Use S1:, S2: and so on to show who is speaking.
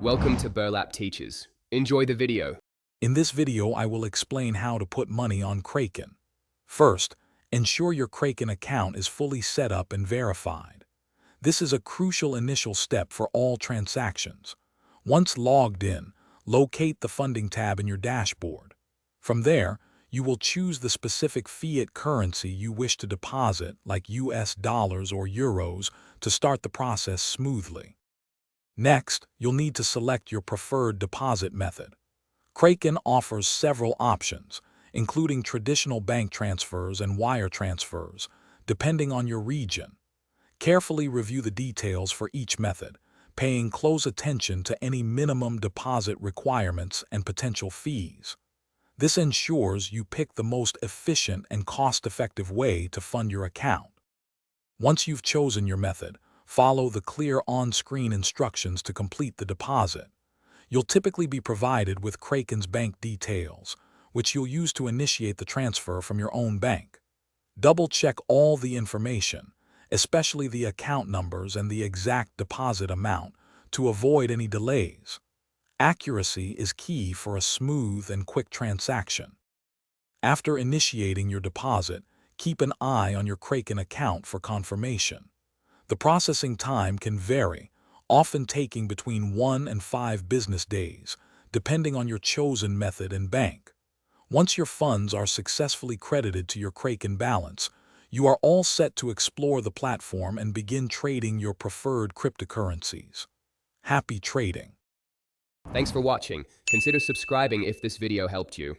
S1: Welcome to Burlap Teachers. Enjoy the video.
S2: In this video, I will explain how to put money on Kraken. First, ensure your Kraken account is fully set up and verified. This is a crucial initial step for all transactions. Once logged in, locate the Funding tab in your dashboard. From there, you will choose the specific fiat currency you wish to deposit, like US dollars or euros, to start the process smoothly. Next, you'll need to select your preferred deposit method. Kraken offers several options, including traditional bank transfers and wire transfers, depending on your region. Carefully review the details for each method, paying close attention to any minimum deposit requirements and potential fees. This ensures you pick the most efficient and cost-effective way to fund your account. Once you've chosen your method, follow the clear on-screen instructions to complete the deposit. You'll typically be provided with Kraken's bank details, which you'll use to initiate the transfer from your own bank. Double-check all the information, especially the account numbers and the exact deposit amount, to avoid any delays. Accuracy is key for a smooth and quick transaction. After initiating your deposit, keep an eye on your Kraken account for confirmation. The processing time can vary, often taking between 1 and 5 business days, depending on your chosen method and bank. Once your funds are successfully credited to your Kraken balance, you are all set to explore the platform and begin trading your preferred cryptocurrencies. Happy trading!
S1: Thanks for watching. Consider subscribing if this video helped you.